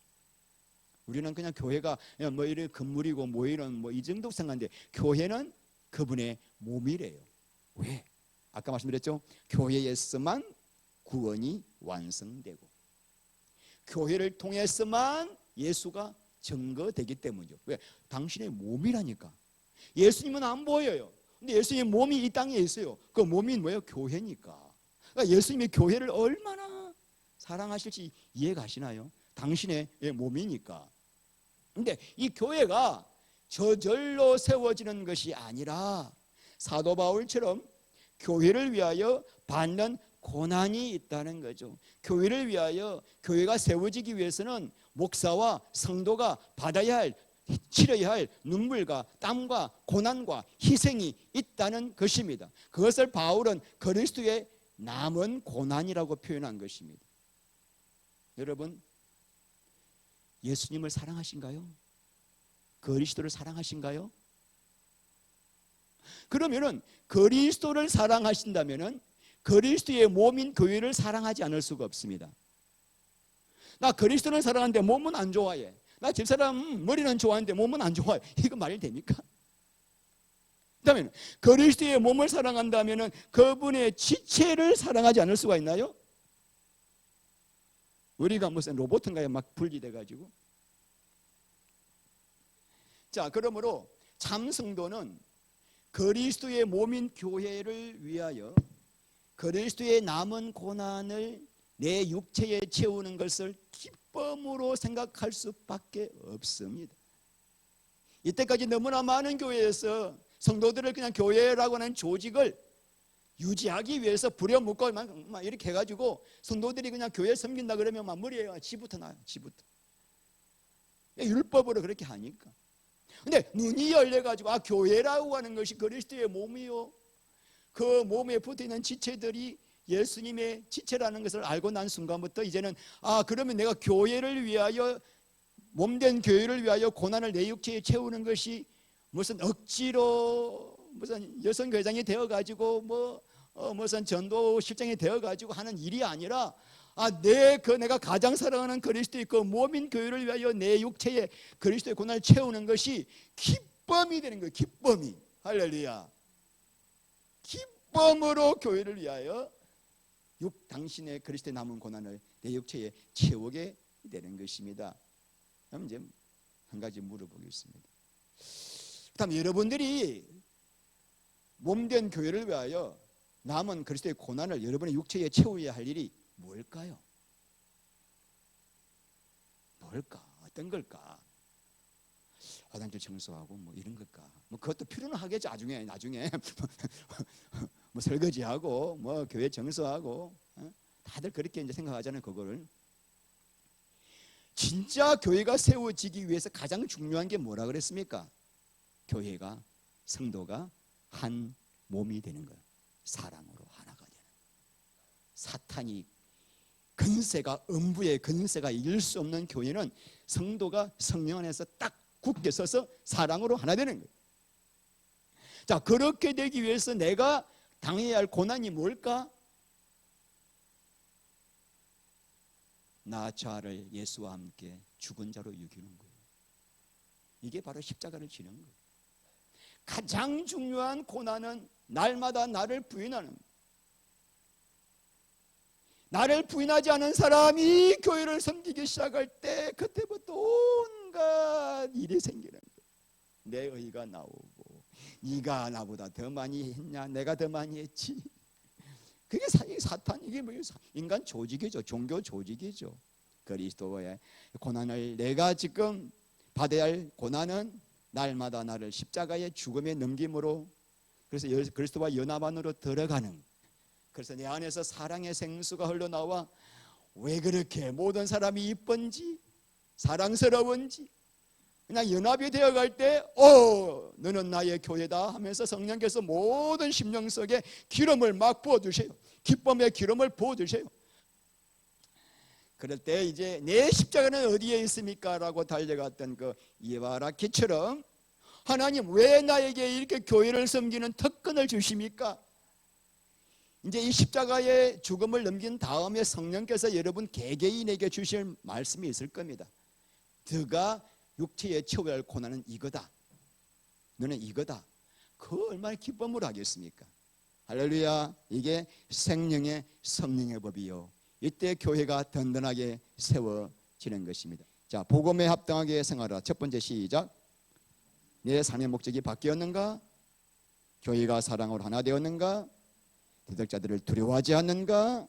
우리는 그냥 교회가 뭐 이런 건물이고 뭐 이런 뭐 이 정도 생각하는데 교회는 그분의 몸이래요. 왜? 아까 말씀드렸죠. 교회에서만 구원이 완성되고 교회를 통해서만 예수가 증거되기 때문이죠. 왜? 당신의 몸이라니까. 예수님은 안 보여요. 근데 예수님의 몸이 이 땅에 있어요. 그 몸이 뭐예요? 교회니까. 그러니까 예수님이 교회를 얼마나 사랑하실지 이해가시나요? 당신의 몸이니까. 근데 이 교회가 저절로 세워지는 것이 아니라 사도 바울처럼 교회를 위하여 받는 고난이 있다는 거죠. 교회를 위하여 교회가 세워지기 위해서는 목사와 성도가 받아야 할 치러야 할 눈물과 땀과 고난과 희생이 있다는 것입니다. 그것을 바울은 그리스도의 남은 고난이라고 표현한 것입니다. 여러분 예수님을 사랑하신가요? 그리스도를 사랑하신가요? 그러면은 그리스도를 사랑하신다면은 그리스도의 몸인 교회를 사랑하지 않을 수가 없습니다. 나 그리스도는 사랑하는데 몸은 안 좋아해. 나 집사람 머리는 좋아하는데 몸은 안 좋아해. 이거 말이 됩니까? 그다음에 그리스도의 몸을 사랑한다면은 그분의 지체를 사랑하지 않을 수가 있나요? 우리가 무슨 로봇인가요? 막 분리돼 가지고. 자, 그러므로 참 성도는 그리스도의 몸인 교회를 위하여 그리스도의 남은 고난을 내 육체에 채우는 것을 기쁨으로 생각할 수밖에 없습니다. 이때까지 너무나 많은 교회에서 성도들을 그냥 교회라고 하는 조직을 유지하기 위해서 부려먹고 막 이렇게 해가지고 성도들이 그냥 교회 섬긴다 그러면 막 머리에 지부터 나요. 지부터. 율법으로 그렇게 하니까. 근데 눈이 열려가지고 교회라고 하는 것이 그리스도의 몸이요. 그 몸에 붙어있는 지체들이 예수님의 지체라는 것을 알고 난 순간부터 이제는 그러면 내가 교회를 위하여, 몸된 교회를 위하여 고난을 내 육체에 채우는 것이 무슨 억지로 무슨 여성회장이 되어가지고 무슨 전도실장이 되어가지고 하는 일이 아니라 내가 가장 사랑하는 그리스도의 그 몸인 교회를 위하여 내 육체에 그리스도의 고난을 채우는 것이 기쁨이 되는 거예요. 기쁨이. 할렐루야. 기쁨으로 교회를 위하여 당신의 그리스도의 남은 고난을 내 육체에 채우게 되는 것입니다. 그럼 이제 한 가지 물어보겠습니다. 그다음 여러분들이 몸된 교회를 위하여 남은 그리스도의 고난을 여러분의 육체에 채워야 할 일이 뭘까요? 뭘까? 어떤 걸까? 화장실 청소하고 이런 걸까? 그것도 필요는 하겠죠. 나중에 설거지하고 교회 청소하고 다들 그렇게 이제 생각하잖아요. 그거를 진짜 교회가 세워지기 위해서 가장 중요한 게 뭐라 그랬습니까? 교회가, 성도가 한 몸이 되는 거예요. 사랑으로 하나가 되는. 사탄이 근세가, 음부의 근세가 이길 수 없는 교회는 성도가 성령 안에서 딱 굳게 서서 사랑으로 하나 되는 거예요. 자, 그렇게 되기 위해서 내가 당해야 할 고난이 뭘까? 나 자아를 예수와 함께 죽은 자로 여기는 거예요. 이게 바로 십자가를 지는 거예요. 가장 중요한 고난은 날마다 나를 부인하는 거예요. 나를 부인하지 않은 사람이 교회를 섬기기 시작할 때 그때부터 온갖 일이 생기는 거예요. 내 의가 나오고, 네가 나보다 더 많이 했냐, 내가 더 많이 했지. 그게 사탄, 이게 인간 조직이죠. 종교 조직이죠. 그리스도의 고난을, 내가 지금 받아야 할 고난은 날마다 나를 십자가의 죽음에 넘김으로, 그래서 그리스도와 연합 안으로 들어가는, 그래서 내 안에서 사랑의 생수가 흘러나와 왜 그렇게 모든 사람이 이쁜지 사랑스러운지 그냥 연합이 되어갈 때 너는 나의 교회다 하면서 성령께서 모든 심령 속에 기름을 막 부어주세요. 기쁨의 기름을 부어주세요. 그럴 때 이제 내 십자가는 어디에 있습니까? 라고 달려갔던 그 이바라키처럼 하나님 왜 나에게 이렇게 교회를 섬기는 특권을 주십니까? 이제 이 십자가의 죽음을 넘긴 다음에 성령께서 여러분 개개인에게 주실 말씀이 있을 겁니다. 너가 육체에 채워야 할 고난은 이거다. 너는 이거다. 그 얼마나 기쁨을 하겠습니까? 할렐루야. 이게 생명의 성령의 법이요. 이때 교회가 든든하게 세워지는 것입니다. 자, 복음에 합당하게 생활하라. 첫 번째 시작. 내 삶의 목적이 바뀌었는가? 교회가 사랑으로 하나 되었는가? 대적자들을 두려워하지 않는가?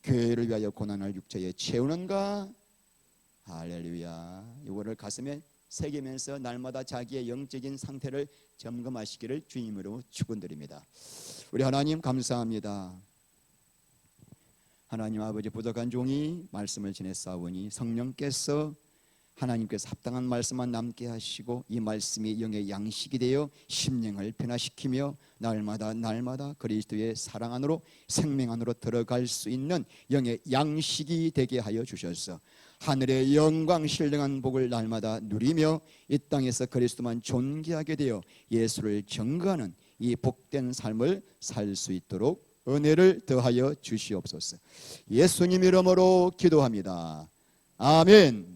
교회를 위하여 고난을 육체에 채우는가? 할렐루야. 이거를 가슴에 새기면서 날마다 자기의 영적인 상태를 점검하시기를 주님으로 축원드립니다. 우리 하나님 감사합니다. 하나님 아버지, 부족한 종이 말씀을 지냈사오니 성령께서 하나님께서 합당한 말씀만 남게 하시고 이 말씀이 영의 양식이 되어 심령을 변화시키며 날마다 그리스도의 사랑 안으로, 생명 안으로 들어갈 수 있는 영의 양식이 되게 하여 주셔서 하늘의 영광 신령한 복을 날마다 누리며 이 땅에서 그리스도만 존귀하게 되어 예수를 증거하는 이 복된 삶을 살 수 있도록 은혜를 더하여 주시옵소서. 예수님 이름으로 기도합니다. 아멘.